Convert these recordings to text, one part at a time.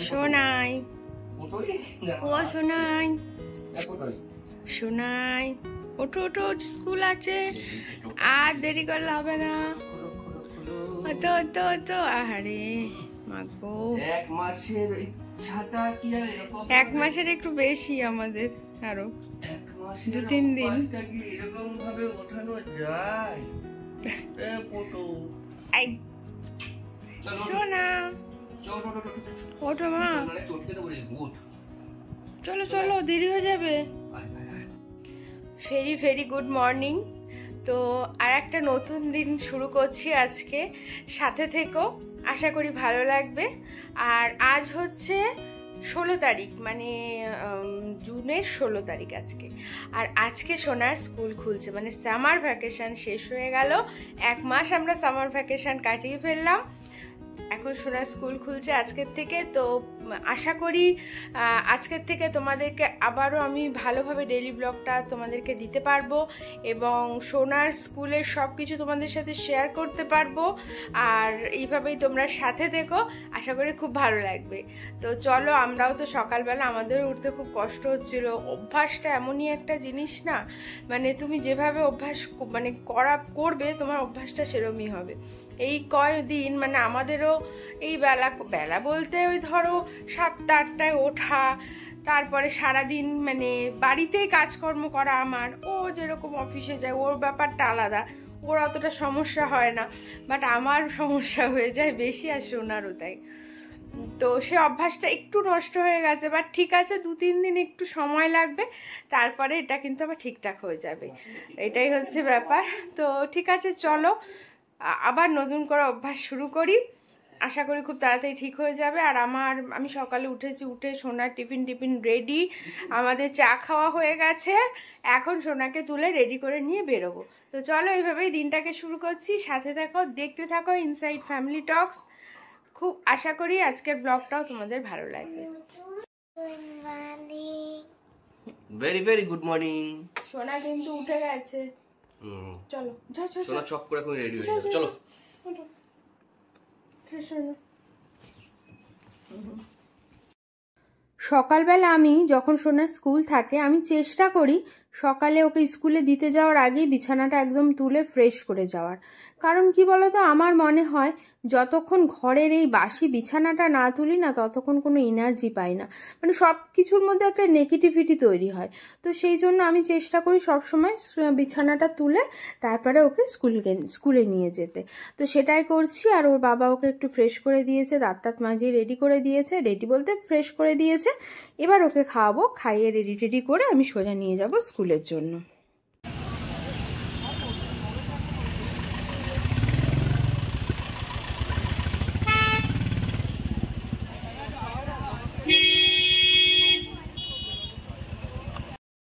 সোনাই ও সোনাই সোনাই ওঠো ওঠো, স্কুল আছে, আর দেরি করলে হবে না। ওঠো ওঠো ওঠো। আহারে মাগো, এক মাসের একটু বেশি আমাদের, আরো 2-3 দিন। এরকম ভাবে ওঠানো যায়? সোনা ওঠো মা, চলো চলো, দেরি হয়ে যাবে। Very very good morning. তো আর একটা নতুন দিন শুরু করছি আজকে, সাথে থেকো, আশা করি ভালো লাগবে। আর আজ হচ্ছে 16 তারিখ, মানে জুনের 16 তারিখ আজকে। আর আজকে সোনার স্কুল খুলছে, মানে সামার ভ্যাকেশন শেষ হয়ে গেল। 1 মাস আমরা সামার ভ্যাকেশন কাটিয়ে ফেললাম, এখন সোনার স্কুল খুলছে আজকের থেকে। তো আশা করি আজকের থেকে তোমাদেরকে আবারও আমি ভালোভাবে ডেইলি ব্লগটা তোমাদেরকে দিতে পারবো, এবং সোনার স্কুলের সব কিছু তোমাদের সাথে শেয়ার করতে পারবো। আর এইভাবেই তোমরা সাথে থেকো, আশা করি খুব ভালো লাগবে। তো চলো, আমরাও তো সকালবেলা আমাদের উঠতে খুব কষ্ট হচ্ছিল। অভ্যাসটা এমনই একটা জিনিস না, মানে তুমি যেভাবে অভ্যাস মানে করবে, তোমার অভ্যাসটা সেরকমই হবে। এই কয়দিন মানে আমাদেরও এই বেলা বলতে ওই ধরো 7টা-8টায় ওঠা, তারপরে সারাদিন মানে বাড়িতেই কাজকর্ম করা। আমার ও যেরকম অফিসে যায় ওর ব্যাপারটা আলাদা, ওর অতটা সমস্যা হয় না, বাট আমার সমস্যা হয়ে যায় বেশি, আর সোনারও তাই। তো সে অভ্যাসটা একটু নষ্ট হয়ে গেছে, বাট ঠিক আছে, 2-3 দিন একটু সময় লাগবে, তারপরে এটা কিন্তু আবার ঠিকঠাক হয়ে যাবে। এটাই হচ্ছে ব্যাপার। তো ঠিক আছে, চলো আবার নতুন করে অভ্যাস শুরু করি, আশা করি খুব তাড়াতাড়ি ঠিক হয়ে যাবে। আর আমি সকালে উঠেছি, উঠে সোনার টিফিন রেডি, আমাদের চা খাওয়া হয়ে গেছে, এখন সোনাকে তুলে রেডি করে নিয়ে বেরোবো। তো চলো, এইভাবেই দিনটাকে শুরু করছি, সাথে থাকো, দেখতে থাকো ইনসাইড ফ্যামিলি টক্স। খুব আশা করি আজকের ব্লগটাও তোমাদের ভালো লাগবে। Very very good morning. সোনা কিন্তু উঠে গেছে, চলো সোনা চক করে এখন রেডি হয়ে যাবে, চলো। সকালবেলা আমি যখন সোনার স্কুল থাকে, আমি চেষ্টা করি সকালে ওকে স্কুলে দিতে যাওয়ার আগেই বিছানাটা একদম তুলে ফ্রেশ করে যাওয়ার। কারণ কি বলতো, আমার মনে হয় যতক্ষণ ঘরের এই বাসি বিছানাটা না তুলি না, ততক্ষণ কোনো এনার্জি পাই না, মানে সব কিছুর মধ্যে একটা নেগেটিভিটি তৈরি হয়। তো সেই জন্য আমি চেষ্টা করি সবসময় বিছানাটা তুলে তারপরে ওকে স্কুলে নিয়ে যেতে। তো সেটাই করছি। আর ওর বাবা ওকে একটু ফ্রেশ করে দিয়েছে, দাঁত মাজিয়ে রেডি করে দিয়েছে, রেডি বলতে ফ্রেশ করে দিয়েছে। এবার ওকে খাওয়াবো, খাইয়ে রেডি করে আমি সোজা নিয়ে যাব স্কুলের জন্য।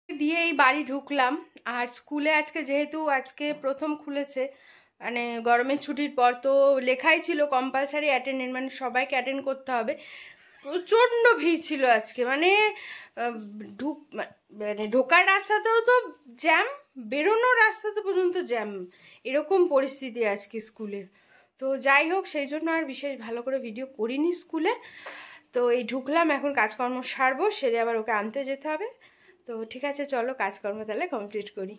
দিয়ে এই বাড়ি ঢুকলাম। আর স্কুলে যেহেতু আজকে প্রথম খুলেছে, মানে গরমের ছুটির পর, তো লেখাই ছিল কম্পালসারি অ্যাটেন্ডেন্স, মানে সবাইকে অ্যাটেন্ড করতে হবে। প্রচণ্ড ভিড় ছিল আজকে, মানে ঢোকার রাস্তাতেও তো জ্যাম, বেরোনোর রাস্তাতে পর্যন্ত জ্যাম, এরকম পরিস্থিতি আজকে স্কুলে। তো যাই হোক, সেই জন্য আর বিশেষ ভালো করে ভিডিও করিনি স্কুলে। তো এই ঢুকলাম, এখন কাজকর্ম সারবো, সেরে আবার ওকে আনতে যেতে হবে। তো ঠিক আছে, চলো কাজকর্ম তাহলে কমপ্লিট করি।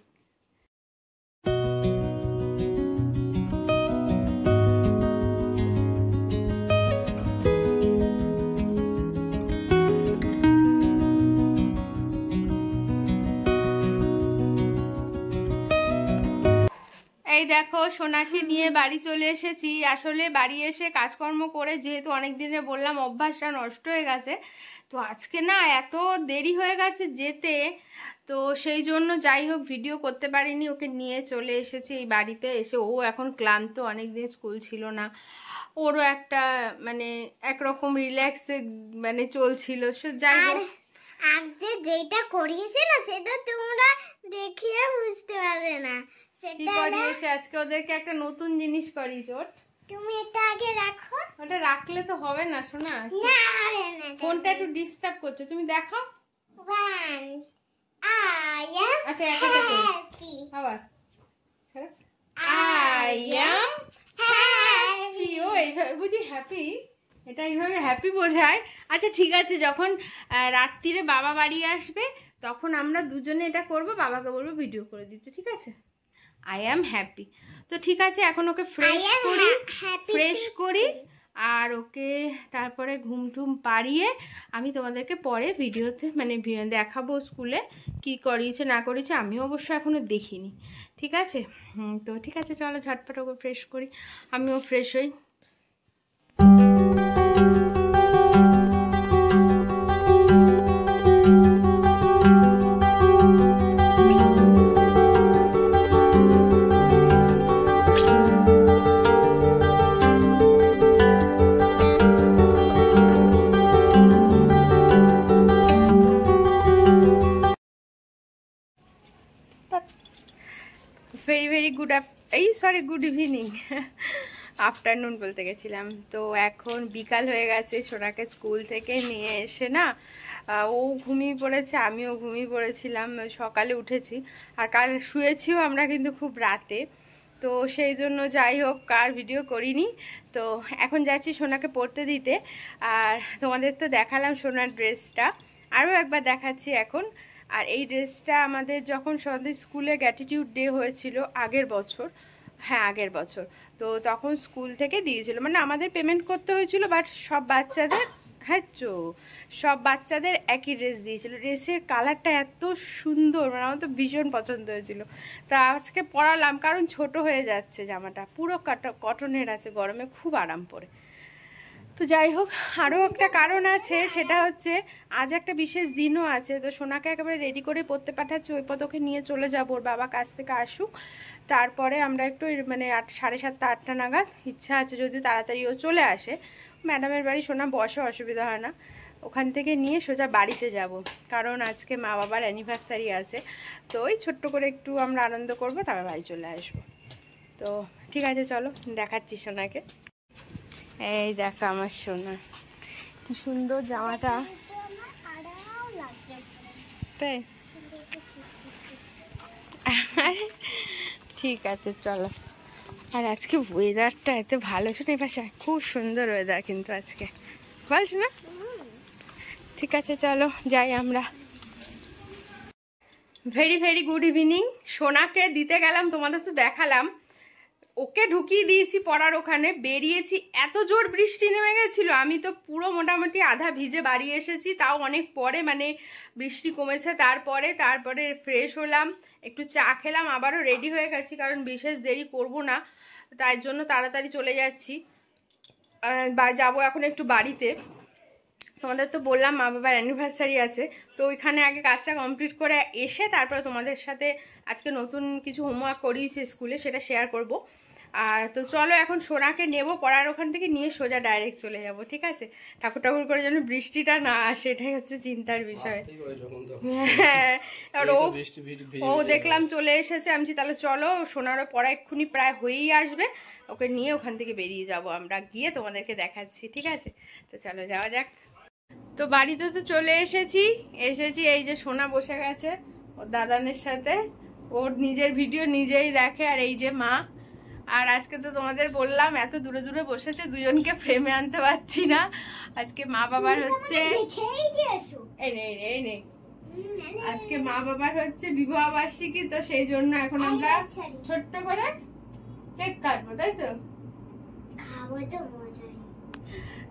এই দেখো, সোনাকে নিয়ে বাড়ি চলে এসেছি। আসলে বাড়ি এসে কাজকর্ম করে, যেহেতু অনেক দিনে বললাম অভ্যাসটা নষ্ট হয়ে গেছে, তো আজকে না এত দেরি হয়ে গেছে যেতে, তো সেই জন্য যাই হোক ভিডিও করতে পারিনি। ওকে নিয়ে চলে এসেছি এই বাড়িতে। এসে ও এখন ক্লান্ত, অনেকদিন স্কুল ছিল না, ওরও একটা মানে একরকম রিল্যাক্সে মানে চলছিল। যাই হোক, আজকে যেটা করিয়েছে না, সেটা তোমরা দেখিয়ে বুঝতে পারবে না। কি করিয়েছে আজকে? ওদেরকে একটা নতুন জিনিস করিয়েছে। তুমি এটা আগে রাখো। ওটা রাখলে তো হবে না সোনা, না হবে না, ফোনটা একটু ডিস্টার্ব করছে, তুমি দেখাও। আচ্ছা, একা হ্যাপি, আবার আই অ্যাম হ্যাপি। ও এইভাবে বুঝি হ্যাপি, এটা এইভাবে হ্যাপি বোঝায়। আচ্ছা ঠিক আছে, যখন রাত্রিরে বাবা বাড়ি আসবে তখন আমরা দুজনে এটা করব, বাবাকে বলবো ভিডিও করে দিতে, ঠিক আছে? I am happy. তো ঠিক আছে, এখন ওকে ফ্রেশ করি আর ওকে তারপরে ঘুম টুম পাড়িয়ে আমি তোমাদেরকে পরে ভিডিওতে মানে দেখাবো স্কুলে কি করিয়েছে না করিয়েছে। আমিও অবশ্য এখনো দেখিনি, ঠিক আছে? তো ঠিক আছে, চলো ঝটপট ওকে ফ্রেশ করি, আমিও ফ্রেশ হই। ভেরি গুড ইভিনিং, আফটারনুন বলতে গেছিলাম। তো এখন বিকাল হয়ে গেছে, সোনাকে স্কুল থেকে নিয়ে এসে না ও ঘুমিয়ে পড়েছে, আমিও ঘুমিয়ে পড়েছিলাম, সকালে উঠেছি আর কাল শুয়েছিও আমরা কিন্তু খুব রাতে। তো সেই জন্য যাই হোক কার ভিডিও করিনি। তো এখন যাচ্ছি সোনাকে পড়তে দিতে। আর তোমাদের তো দেখালাম সোনার ড্রেসটা, আরও একবার দেখাচ্ছি এখন। আর এই ড্রেসটা আমাদের যখন সন্ধ্যে স্কুলে গ্র্যাটিটিউড ডে হয়েছিল আগের বছর, হ্যাঁ আগের বছর, তো তখন স্কুল থেকে দিয়েছিল, মানে আমাদের পেমেন্ট করতে হয়েছিল, বাট সব বাচ্চাদের সব বাচ্চাদের একই ড্রেস দিয়েছিল। ড্রেসের কালারটা এত সুন্দর, মানে আমার তো ভীষণ পছন্দ হয়েছিল। তা আজকে পরালাম, কারণ ছোট হয়ে যাচ্ছে জামাটা, পুরো কটনের আছে, গরমে খুব আরাম পড়ে। তো যাই হোক, আরও একটা কারণ আছে, সেটা হচ্ছে আজ একটা বিশেষ দিনও আছে। তো সোনাকে একেবারে রেডি করে পড়তে পাঠাচ্ছি, ওই পথকে নিয়ে চলে যাবো, ওর বাবা কাছ থেকে আসুক, তারপরে আমরা একটু মানে 7:30 8টা নাগাদ, ইচ্ছা আছে যদি তাড়াতাড়িও চলে আসে, ম্যাডামের বাড়ি সোনা বসে, অসুবিধা হয় না, ওখান থেকে নিয়ে সোজা বাড়িতে যাব, কারণ আজকে মা বাবার অ্যানিভার্সারি আছে। তো ওই ছোট্ট করে একটু আমরা আনন্দ করবো, তারপর বাড়ি চলে আসবো। তো ঠিক আছে, চলো দেখাচ্ছি সোনাকে। এই দেখো আমার সোনা, কি সুন্দর জামাটা, তাই? ঠিক আছে চলো। আর আজকে ওয়েদারটা এত ভালো, শোনা এই পাশে খুব সুন্দর ওয়েদার কিন্তু আজকে, বলছো না? ঠিক আছে চলো যাই আমরা। Very good evening. সোনাকে দিতে গেলাম, তোমাদের তো দেখালাম, ওকে ঢুকিয়ে দিয়েছি পড়ার ওখানে, বেরিয়েছি, এত জোর বৃষ্টি নেমে গেছিল, আমি তো পুরো মোটামুটি আধা ভিজে বাড়ি এসেছি, তাও অনেক পরে, মানে বৃষ্টি কমেছে তারপরে ফ্রেশ হলাম, একটু চা খেলাম, আবারও রেডি হয়ে গেছি, কারণ বিশেষ দেরি করব না, তাই জন্য তাড়াতাড়ি চলে যাচ্ছি, যাবো এখন একটু বাড়িতে। তোমাদের তো বললাম মা বাবার অ্যানিভার্সারি আছে, তো ওইখানে আগে কাজটা কমপ্লিট করে এসে তারপরে তোমাদের সাথে আজকে নতুন কিছু হোমওয়ার্ক করিয়েছে স্কুলে, সেটা শেয়ার করব। আর তো চলো এখন সোনাকে নেবো পড়ার ওখান থেকে, নিয়ে সোজা ডাইরেক্ট চলে যাব, ঠিক আছে? ঠাকুর করে যেন বৃষ্টিটা না আসে, এটাই হচ্ছে চিন্তার বিষয়। হ্যাঁ, এবার ও দেখলাম চলে এসেছে, আমি তাহলে চলো, সোনারও পড়া এক্ষুনি প্রায় হয়েই আসবে, ওকে নিয়ে ওখান থেকে বেরিয়ে যাব আমরা, গিয়ে তোমাদেরকে দেখাচ্ছি, ঠিক আছে? তো চলো যাওয়া যাক। তো বাড়িতে তো চলে এসেছি, এই যে সোনা বসে গেছে ওর দাদানের সাথে, ওর নিজের ভিডিও নিজেই দেখে, আর এই যে মা। আর আজকে তো তোমাদের বললাম এত দূরে দূরে বসেছে, দুজনকে ফ্রেমে আনতে পারছি না। আজকে মা বাবার হচ্ছে আজকে মা বাবার হচ্ছে বিবাহ বার্ষিকী, তো সেই জন্য এখন আমরা ছোট্ট করে কেক কাটবো, তাই তো? খাবো তো মজা।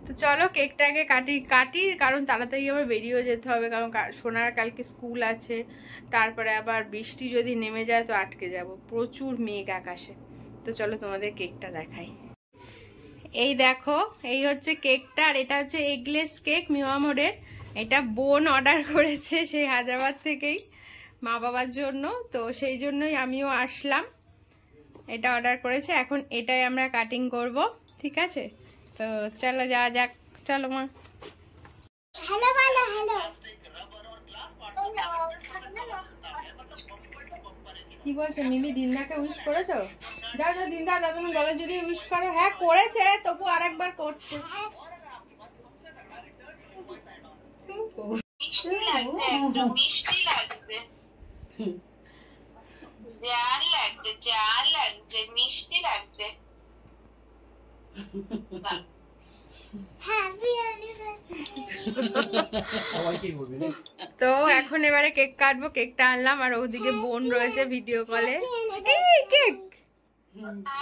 তো চলো কেকটাকে কাটি, কারণ তাড়াতাড়ি আবার বেরিয়েও যেতে হবে, কারণ সোনার কালকে স্কুল আছে, তারপরে আবার বৃষ্টি যদি নেমে যায় তো আটকে যাব, প্রচুর মেঘ আকাশে। তো চলো তোমাদের কেকটা দেখাই। এই দেখো, এই হচ্ছে কেকটা, আর এটা হচ্ছে এগলেস কেক মিওয়ামোরের, এটা বোন অর্ডার করেছে সেই হায়দ্রাবাদ থেকেই মা বাবার জন্য, তো সেই জন্যই আমিও আসলাম, এটা অর্ডার করেছে, এখন এটাই আমরা কাটিং করব, ঠিক আছে? তো চলো যাওয়া যাক, চলো মা। হ্যালো হ্যালো হ্যালো, কি বলছো মিমি? দিনদাকে উইশ করেছো? যাও যাও দিনদা তুমি গলে যদি উইশ করো। হ্যাঁ করেছে, তবু আরেকবার করছে। মিষ্টি লাগছে, জাল লাগছে, মিষ্টি লাগছে। Happy anniversary. সবাইকেই বলবি না? তো এখন এবারে কেক কাটবো। কেকটা আনলাম আর ওদিকে বোন রয়েছে ভিডিও কলে। এই কেক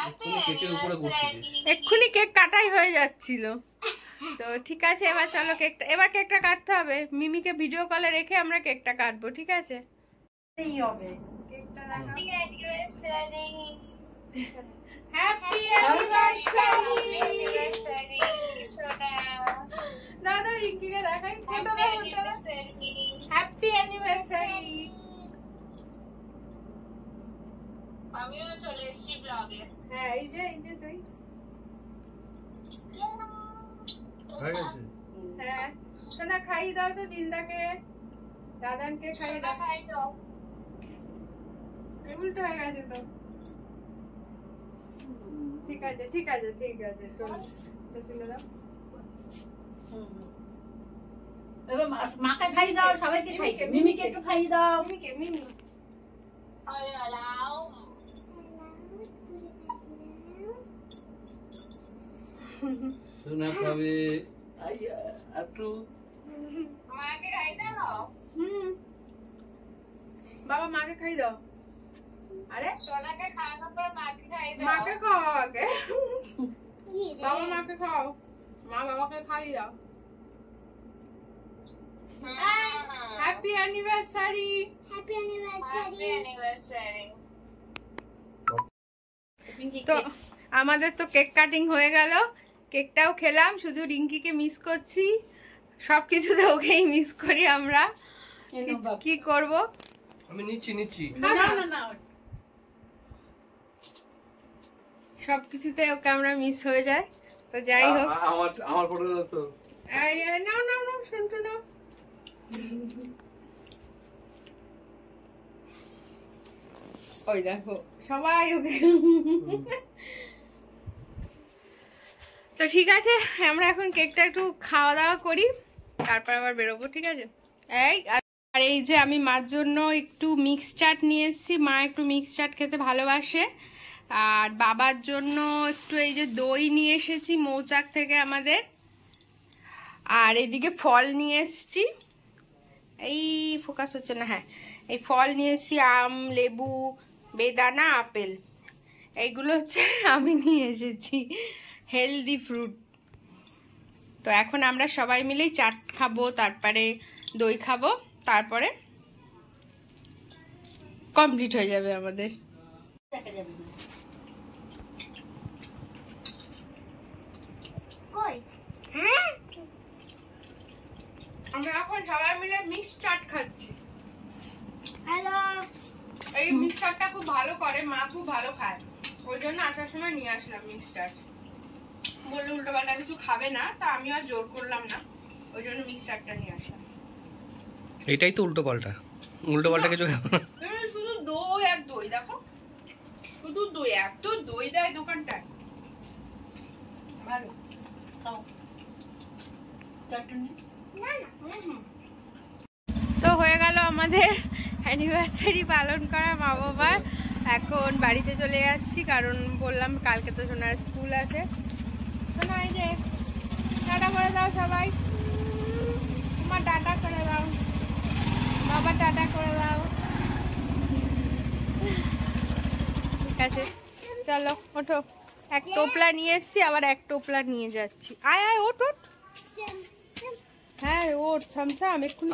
এক্ষুনি কেকের উপরে বসিস। এক্ষুনি কেক কাটাই হয়ে যাচ্ছিল। তো ঠিক আছে, এবার চলো কেকটা কাটতে হবে। মিমিকে ভিডিও কলে রেখে আমরা কেকটা কাটবো, ঠিক আছে? এই হবে কেকটা রাখা। Happy anniversary. দাদা রিঙ্কিকে দেখাই ফটো দাও। Happy anniversary. আমিও চলে এসেছি ব্লগে। হ্যাঁ এই যে তুই। হয়ে গেছে? হ্যাঁ সোনা খাইয়ে দাও তো দিনদাকে, দাদানকে খাইয়ে দাও। খাই দাও। উল্টো হয়ে গেছে তো। ঠিক আছে চলো তো তুলে দাও। এবার মাকে খাইয়ে দাও, সবাইকে খাইয়ে মিমিকে একটু খাইয়ে দাও। মিমি আলাও সোনা খাবে। একটু মাকে খাই দাও। বাবা মাকে খাইয়ে দাও। আরে সোনাকে খাওয়ানোর পর মাকে খাই দাও। মাকে খাও আগে। বাবা মাকে খাও, মা বাবাকে খাইয়ে দাও। Happy anniversary. Happy anniversary. Happy anniversary. তো আমাদের তো কেক কাটিং হয়ে গেল, কেকটাও খেলাম। শুধু রিঙ্কিকে মিস করছি, সবকিছুতে ওকেই মিস করি আমরা। কি করব? আমি নিচ্ছি। না সবকিছুতে ওকে আমরা মিস হয়ে যায়। তো যাই হোক, আমার ফটো দাও তো। নাও শুনটু নাও। ওই দেখো সবাই ওকে। তো ঠিক আছে, আমরা এখন কেকটা একটু খাওয়া দাওয়া করি, তারপর আবার বেরোবো, ঠিক আছে? আর এই যে আমি মার জন্য একটু মিক্স চাট নিয়ে এসেছি। মা একটু মিক্স চাট খেতে ভালোবাসে। আর বাবার জন্য একটু এই যে দই নিয়ে এসেছি মৌচাক থেকে আমাদের। আর এদিকে ফল নিয়ে এসেছি। এই ফোকাস হচ্ছে না, হ্যাঁ এই ফল নিয়ে এসেছি, আম, লেবু, বেদানা, আপেল। এইগুলো হচ্ছে আমি নিয়ে এসেছি হেলদি ফ্রুট। তো এখন আমরা সবাই মিলেই চাট খাবো, তারপরে দই খাবো, তারপরে কমপ্লিট হয়ে যাবে আমাদের। কই? হ্যাঁ আমরা এখন সবাই মিলে মিক্স চাট খাচ্ছি। হ্যালো। এই মিক্স চাটটা খুব ভালো করে, মা খুব ভালো খায়, ওই জন্য আসার সময় নিয়ে আসলাম মিক্স চাট। বললো উল্টো পাল্টা কিছু খাবে না, তা আমি আর জোর করলাম না, ওই জন্য মিক্স চাটটা নিয়ে আসলাম। এটাই তো উল্টো পাল্টা কিছু খাবো না। শুধু দই আর দই, দেখো শুধু দই, এত দই দেয় দোকানটায়, ভালো খাও। তো হয়ে গেল আমাদের অ্যানিভার্সারি পালন করা মা বাবার। এখন বাড়িতে চলে যাচ্ছি, কারণ বললাম কালকে তো সোনার স্কুল আছে। সোনা এই যে টাটা করে দাও সবাই, তোমার টাটা করে দাও, বাবা টাটা করে দাও। ঠিক আছে চলো ওঠো। এক টোপলা নিয়ে এসছি, আবার এক টোপলা নিয়ে যাচ্ছি। আয় ওঠ। হ্যাঁ ওঠ, ছমছম এক্ষুনি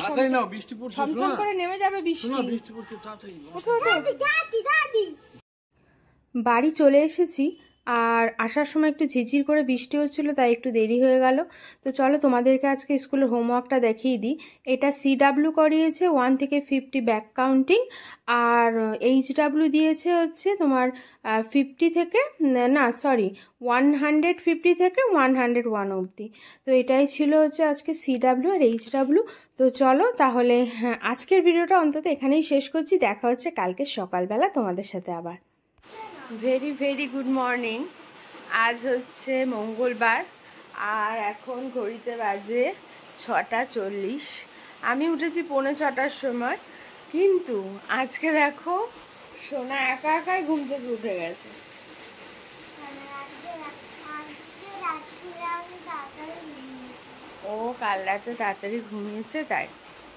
ছমছম করে নেমে যাবে বৃষ্টি। বাড়ি চলে এসেছি, আর আসার সময় একটু ঝিরঝির করে বৃষ্টি হচ্ছিল, তাই একটু দেরি হয়ে গেল। তো চলো তোমাদেরকে আজকে স্কুলের হোমওয়ার্কটা দেখিয়ে দিই। এটা CW করিয়েছে 1 থেকে 50 ব্যাক কাউন্টিং, আর HW দিয়েছে হচ্ছে তোমার 50 থেকে 150 থেকে 101 অবধি। তো এটাই ছিল হচ্ছে আজকে CW আর HW। তো চলো তাহলে আজকের ভিডিওটা অন্তত এখানেই শেষ করছি। দেখা হচ্ছে কালকে সকালবেলা তোমাদের সাথে আবার। Very good morning. আজ হচ্ছে মঙ্গলবার, আর এখন ঘড়িতে বাজে 6:40। আমি উঠেছি 6:45 সময়, কিন্তু আজকে দেখো সোনা একাই ঘুম থেকে উঠে গেছে। ও কাল রাতে তাড়াতাড়ি ঘুমিয়েছে তাই।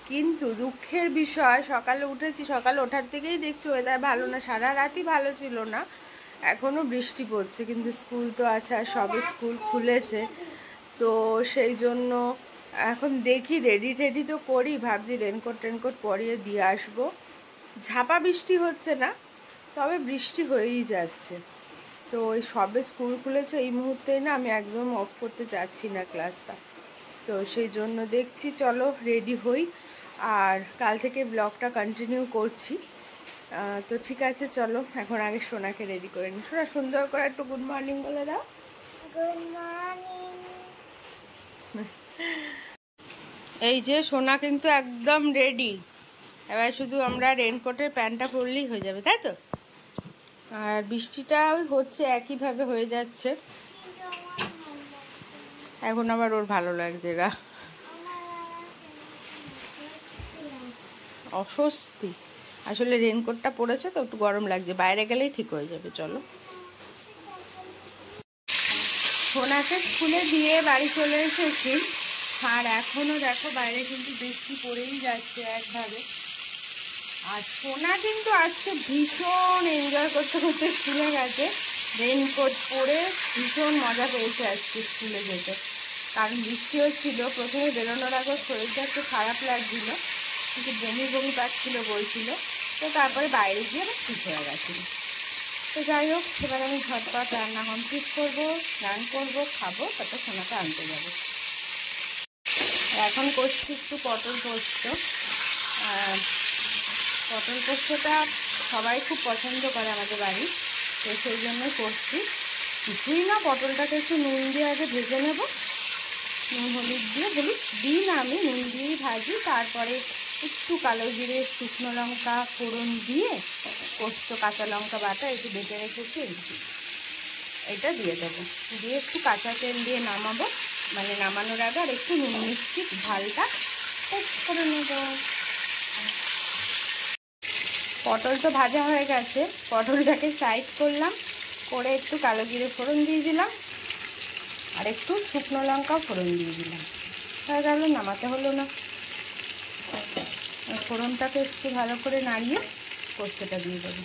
কিন্তু দুঃখের বিষয়, সকালে উঠেছি, সকালে ওঠার থেকেই দেখছি ওয়েদার ভালো না, সারা রাতই ভালো ছিল না, এখনও বৃষ্টি পড়ছে। কিন্তু স্কুল তো আছে, আর সবে স্কুল খুলেছে, তো সেই জন্য এখন দেখি রেডি টেডি তো করি, ভাবছি রেনকোট টেনকোট পরিয়ে দিয়ে আসবো। ঝাপা বৃষ্টি হচ্ছে না, তবে বৃষ্টি হয়েই যাচ্ছে। তো ওই সবে স্কুল খুলেছে, এই মুহূর্তে না আমি একদম অফ করতে চাচ্ছি না ক্লাসটা, তো সেই জন্য দেখছি চলো রেডি হই, আর কাল থেকে ব্লগটা কন্টিনিউ করছি। তো ঠিক আছে চলো, এখন আগে সোনাকে রেডি করে নিই। সোনা সুন্দর করে একটু গুড মর্নিং বলে দাও। Good morning. এই যে সোনা কিন্তু একদম রেডি, এবার শুধু আমরা রেনকোটের প্যান্টটা পরলেই হয়ে যাবে, তাই তো? আর বৃষ্টিটা হচ্ছে একইভাবে হয়ে যাচ্ছে, এখন আবার ওর ভালো লাগছে না, অস্বস্তি। আসলে রেনকোটটা পরেছে তো একটু গরম লাগছে, বাইরে গেলেই ঠিক হয়ে যাবে। চলো, সোনাকে স্কুলে দিয়ে বাড়ি চলে এসেছি, আর এখনও দেখো বাইরে কিন্তু বৃষ্টি পড়েই যাচ্ছে একভাবে। আর সোনা কিন্তু আজকে ভীষণ এনজয় করতে করতে স্কুলে গেছে, রেনকোট পরে ভীষণ মজা পেয়েছে আজকে স্কুলে যেতে। কারণ বৃষ্টি হচ্ছিল, প্রথমে বেরোনোর আগে শরীরটা একটু খারাপ লাগছিল, কিন্তু বমি বমি পাচ্ছিল, বলছিল, তো তারপরে বাইরে গিয়ে আবার ঠিক হয়ে গেছিল। তো যাই হোক, এবার আমি ঝটপট রান্না কমপ্লিট করবো, স্নান করবো, খাবো, তারপর সোনাকে আনতে যাবো। এখন করছি একটু পটল পোস্ত। পটল পোস্তটা সবাই খুব পছন্দ করে আমাদের বাড়ি, তো সেই জন্যই করছি। কিছুই না, পটলটাকে একটু নুন দিয়ে আগে ভেজে নেব, নুন হলুদ দিয়ে, হলুদ দিই না আমি, নুন দিয়েই ভাজি, তারপরে একটু কালো জিরে, শুকনো লঙ্কা ফোড়ন দিয়ে, পোস্ত কাঁচা লঙ্কা বাটা একটু বেটে রেখেছি এটা দিয়ে দেবো, দিয়ে একটু কাঁচা তেল দিয়ে নামাবো, মানে নামানোর আগে আর একটু নুন মিষ্টি ঝালটা টেস্ট করে নেব। পটল তো ভাজা হয়ে গেছে, পটলটাকে সাইড করলাম, করে একটু কালো জিরে ফোড়ন দিয়ে দিলাম, আর একটু শুকনো লঙ্কাও ফোড়ন দিয়ে দিলাম, হয়ে গেল, নামাতে হলো না। ফোড়নটাকে একটু ভালো করে নাড়িয়ে পোস্তটা দিয়ে দেবো।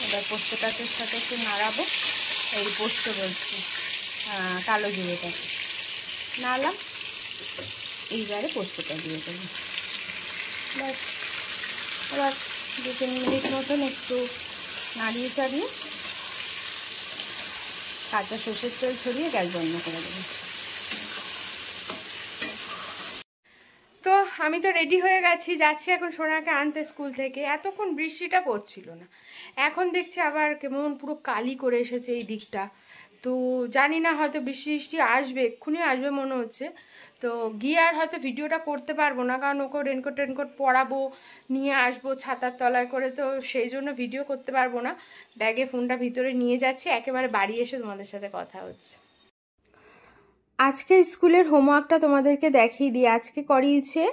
এবার পোস্তটাকে সাথে একটু নাড়াবো, এই পোস্ত বলছি, কালো জিরেটাকে নাড়লাম, এইবারে পোস্তটা দিয়ে দেবো। ব্যাস, এবার 2-3 মিনিট মতন একটু নাড়িয়ে চাড়িয়ে কাঁচা সর্ষের তেল ছড়িয়ে গ্যাস বন্ধ করে দেবো। তো আমি তো রেডি হয়ে গেছি, যাচ্ছি এখন সোনাকে আনতে স্কুল থেকে। এতক্ষণ বৃষ্টিটা পড়ছিল না, এখন দেখছি আবার কেমন পুরো কালি করে এসেছে এই দিকটা, তো জানি না, হয়তো বৃষ্টি আসবে, এক্ষুনি আসবে মনে হচ্ছে। তো গিয়ে আর হয়তো ভিডিওটা করতে পারবো না, কারণ ওকে রেনকোট টেনকোট পরাবো, নিয়ে আসবো ছাতার তলায় করে, তো সেই জন্য ভিডিও করতে পারবো না। ব্যাগে ফোনটা ভিতরে নিয়ে যাচ্ছি, একেবারে বাড়ি এসে তোমাদের সাথে কথা হচ্ছে। আজকে স্কুলের হোমওয়ার্কটা তোমাদেরকে দেখিয়ে দিই। আজকে করিয়েছে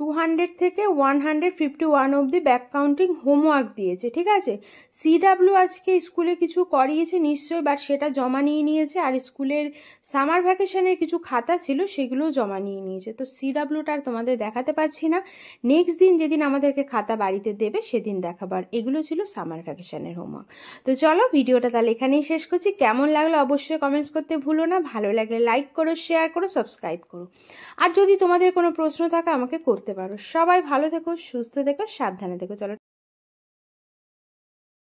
200 থেকে 151 অবধি ব্যাক কাউন্টিং হোমওয়ার্ক দিয়েছে, ঠিক আছে। CW আজকে স্কুলে কিছু করিয়েছে নিশ্চয়ই, বাট সেটা জমা নিয়ে নিয়েছে, আর স্কুলের সামার ভ্যাকেশনের কিছু খাতা ছিল সেগুলোও জমা নিয়ে নিয়েছে। তো CWটা আর তোমাদের দেখাতে পারছি না, নেক্সট দিন যেদিন আমাদেরকে খাতা বাড়িতে দেবে সেদিন দেখাবার। এগুলো ছিল সামার ভ্যাকেশনের হোমওয়ার্ক। তো চলো ভিডিওটা তাহলে এখানেই শেষ করছি। কেমন লাগলো অবশ্যই কমেন্টস করতে ভুলো না, ভালো লাগলে লাইক করো, শেয়ার করো, সাবস্ক্রাইব করো, আর যদি তোমাদের কোনো প্রশ্ন থাকে আমাকে করতে পারো। সবাই ভালো থেকো, সুস্থ থেকো, সাবধানে থেকো। চলো।